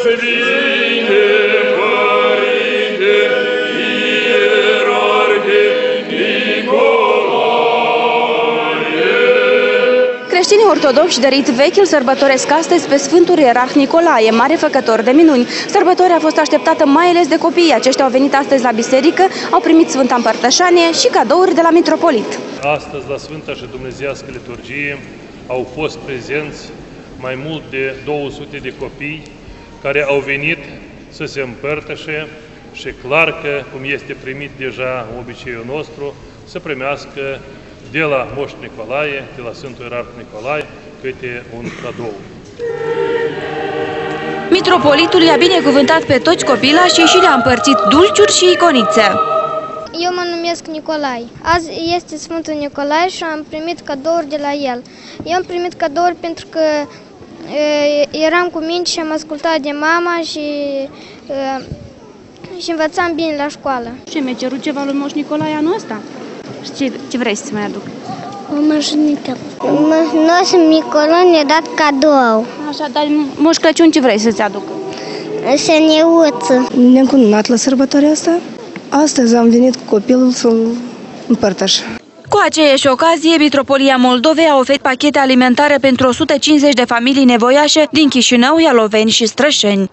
Sfinte Părinte Ierarhe Nicolae. Creștinii ortodoxi de rit vechi îl sărbătoresc astăzi pe Sfântul Ierarh Nicolae, mare făcător de minuni. Sărbătoarea a fost așteptată mai ales de copii. Aceștia au venit astăzi la biserică, au primit Sfânta Împărtășanie și cadouri de la mitropolit. Astăzi, la Sfânta și Dumnezeiască Liturghie, au fost prezenți mai mult de 200 de copii care au venit să se împărtășe și clar că, cum este primit deja obiceiul nostru, să primească de la Moș Nicolae, de la Sfântul Ierarh Nicolae, câte un cadou. Mitropolitul i-a binecuvântat pe toți copilașii și le-a împărțit dulciuri și iconițe. Eu mă numesc Nicolae. Azi este Sfântul Nicolae și am primit cadouri de la el. Eu am primit cadouri pentru că eram cu minte și am ascultat de mama și învățam bine la școală. Ce mi-a cerut ceva lui Moș Nicolae anul ăsta? Și ce vrei să mai aduc? O mașinică. Moș Nicolae ne-a dat cadou. Așa, dar Moș Crăciun ce vrei să-ți aducă? Săniuță. Ne-am cununat la sărbătoarea asta. Astăzi am venit cu copilul să-l împărtăș. Cu aceeași ocazie, Mitropolia Moldovei a oferit pachete alimentare pentru 150 de familii nevoiașe din Chișinău, Ialoveni și Strășeni.